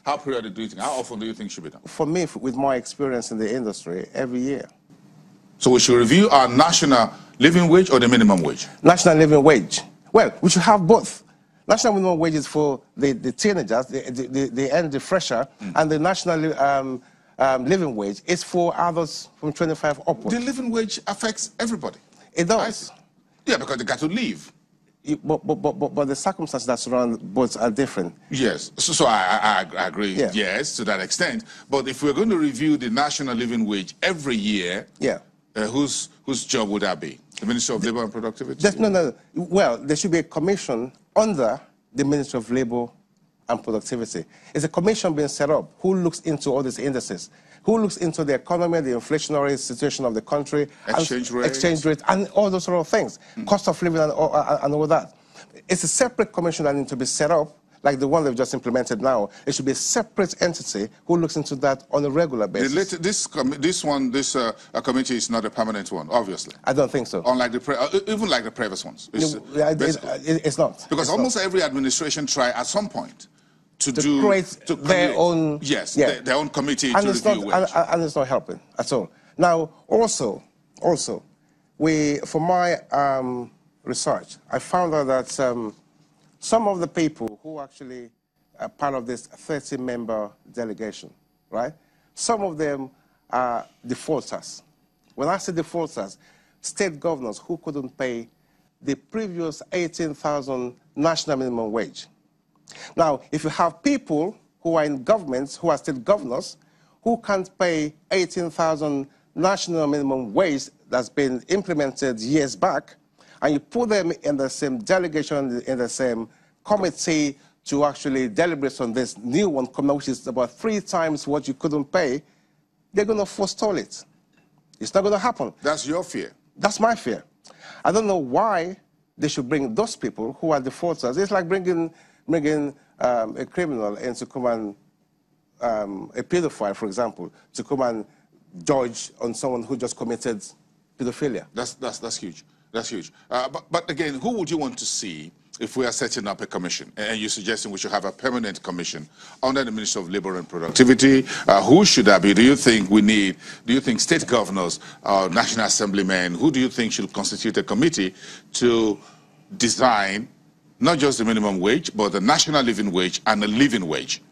How periodic do you think? How often do you think should be done? For me, with my experience in the industry, every year. So we should review our national living wage or the minimum wage? National living wage. Well, we should have both. National minimum wage is for the teenagers, the fresher, and the national living wage is for others from 25 upwards. The living wage affects everybody. It does. Yeah, because they got to live. But the circumstances that surround both are different. Yes, so I agree, yeah. Yes, to that extent. But if we're going to review the national living wage every year, yeah, whose job would that be? The Minister of Labour and Productivity? No. Well, there should be a commission under the Ministry of Labour and Productivity. It's a commission being set up who looks into all these indices, who looks into the economy, the inflationary situation of the country, exchange rate, and all those sort of things, cost of living and all that. It's a separate commission that needs to be set up, like the one they've just implemented now. It should be a separate entity who looks into that on a regular basis. This committee is not a permanent one, obviously. I don't think so. Unlike even like the previous ones. It's not. Because almost every administration try at some point to create their own... Yes, their own committee to review wage. And it's not helping at all. Now, also, for my research, I found out that some of the people who actually are part of this 30-member delegation, right? Some of them are defaulters. When I say defaulters, state governors who couldn't pay the previous 18,000 national minimum wage. Now, if you have people who are in governments, who are state governors, who can't pay 18,000 national minimum wage that's been implemented years back, and you put them in the same delegation, in the same committee to actually deliberate on this new one, which is about 3 times what you couldn't pay, they're going to forestall it. It's not going to happen. That's your fear? That's my fear. I don't know why they should bring those people who are defaulters. It's like bringing a criminal in to come and, a pedophile, for example, to come and judge on someone who just committed pedophilia. That's huge. That's huge. But again, who would you want to see if we are setting up a commission? And you're suggesting we should have a permanent commission under the Minister of Labour and Productivity. Who should that be? Do you think state governors, national assemblymen, who do you think should constitute a committee to design not just the minimum wage, but the national living wage and the living wage?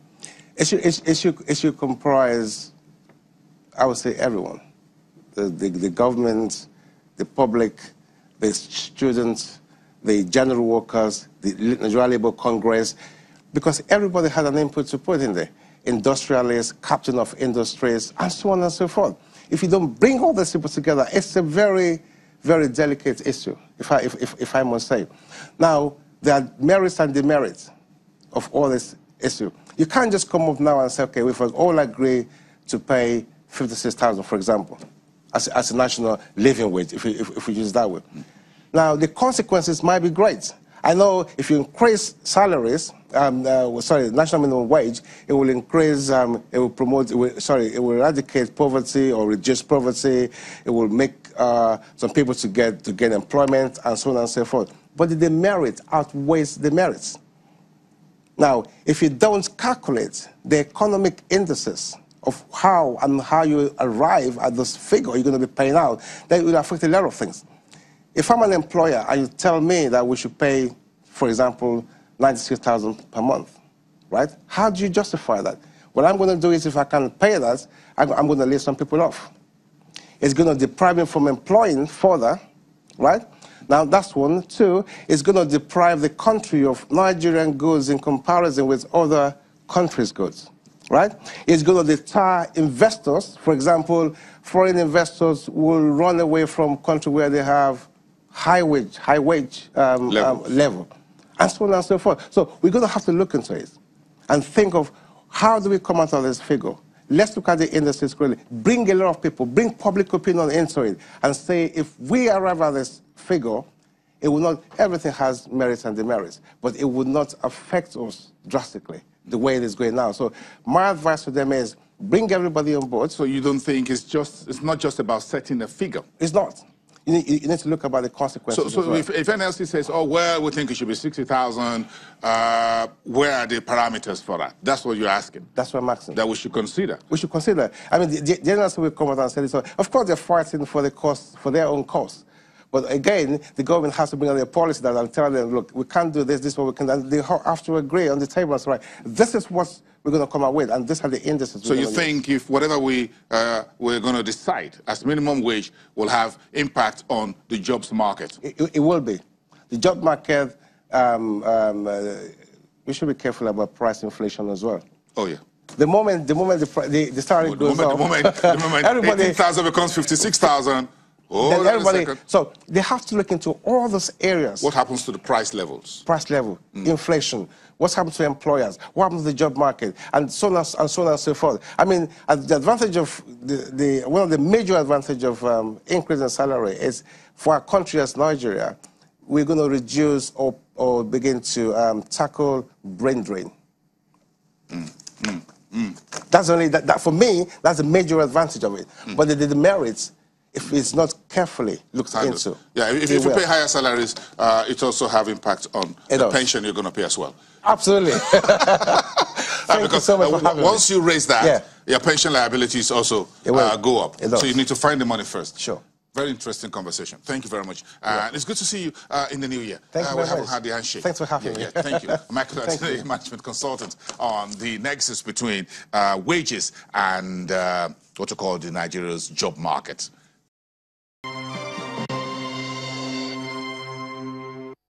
It should comprise, I would say, everyone. The government, the public, the students, the general workers, the Nigerian Labour Congress, because everybody had an input to put in there. Industrialists, captain of industries, and so on and so forth. If you don't bring all these people together, it's a very, very delicate issue, if I must say. Now, there are merits and demerits of all this issue. You can't just come up now and say, okay, we all agree to pay 56,000, for example, as a national living wage, if we use it that way. Now, the consequences might be great. I know if you increase salaries, national minimum wage, it will increase, it will eradicate poverty or reduce poverty. It will make some people to gain employment and so on and so forth. But the demerit outweighs the merits. Now, if you don't calculate the economic indices of how you arrive at this figure you're going to be paying out, then it will affect a lot of things. If I'm an employer and you tell me that we should pay, for example, 96,000 per month, right? How do you justify that? What I'm going to do is, if I can't pay that, I'm going to lay some people off. It's going to deprive me from employing further, right? Now, that's one. 2, it's going to deprive the country of Nigerian goods in comparison with other countries' goods, right? It's going to deter investors. For example, foreign investors will run away from countries where they have high wage level, and so on and so forth. So we're going to have to look into it and think of how do we come out of this figure. Let's look at the industry clearly. Bring a lot of people, bring public opinion into it, and say if we arrive at this figure, it will not, everything has merits and demerits, but it would not affect us drastically the way it is going now. So my advice to them is bring everybody on board. So you don't think it's not just about setting a figure? It's not. you need to look about the consequences. So as well. if NLC says, oh, well, we think it should be 60,000, where are the parameters for that? That's what you're asking. That's what I'm asking. That we should consider. We should consider. I mean, the NLC will come out and say this. Of course, they're fighting for the cost, for their own cost. But again, the government has to bring out their policy that and tell them, look, we can't do this, this is what we can do. And they have to agree on the table and say, right, this is what we're going to come up with, and these are the indices. So you think if whatever we're going to decide as minimum wage will have impact on the jobs market? It will be. The job market, we should be careful about price inflation as well. Oh, yeah. The moment the salary goes up, the moment 18,000 becomes 56,000. Oh, then everybody, so they have to look into all those areas. What happens to the price levels? Price level, inflation, what's happened to employers, what happens to the job market, and so on and so forth. I mean, the advantage of one of the major advantages of increase in salary is for a country as Nigeria, we're going to reduce or begin to tackle brain drain. That's only that for me. That's a major advantage of it. But the merits, if it's not carefully looked into. Yeah, if you pay higher salaries, it also have impact on the pension you're going to pay as well. Absolutely. Thank you so much for having once me. you raise that, your pension liabilities also go up. So you need to find the money first. Sure. Very interesting conversation. Thank you very much. It's good to see you in the new year. Thank you very much. We haven't had the handshake. Thanks for having me. Thank you. Michael, management consultant on the nexus between wages and what you call the Nigeria's job market.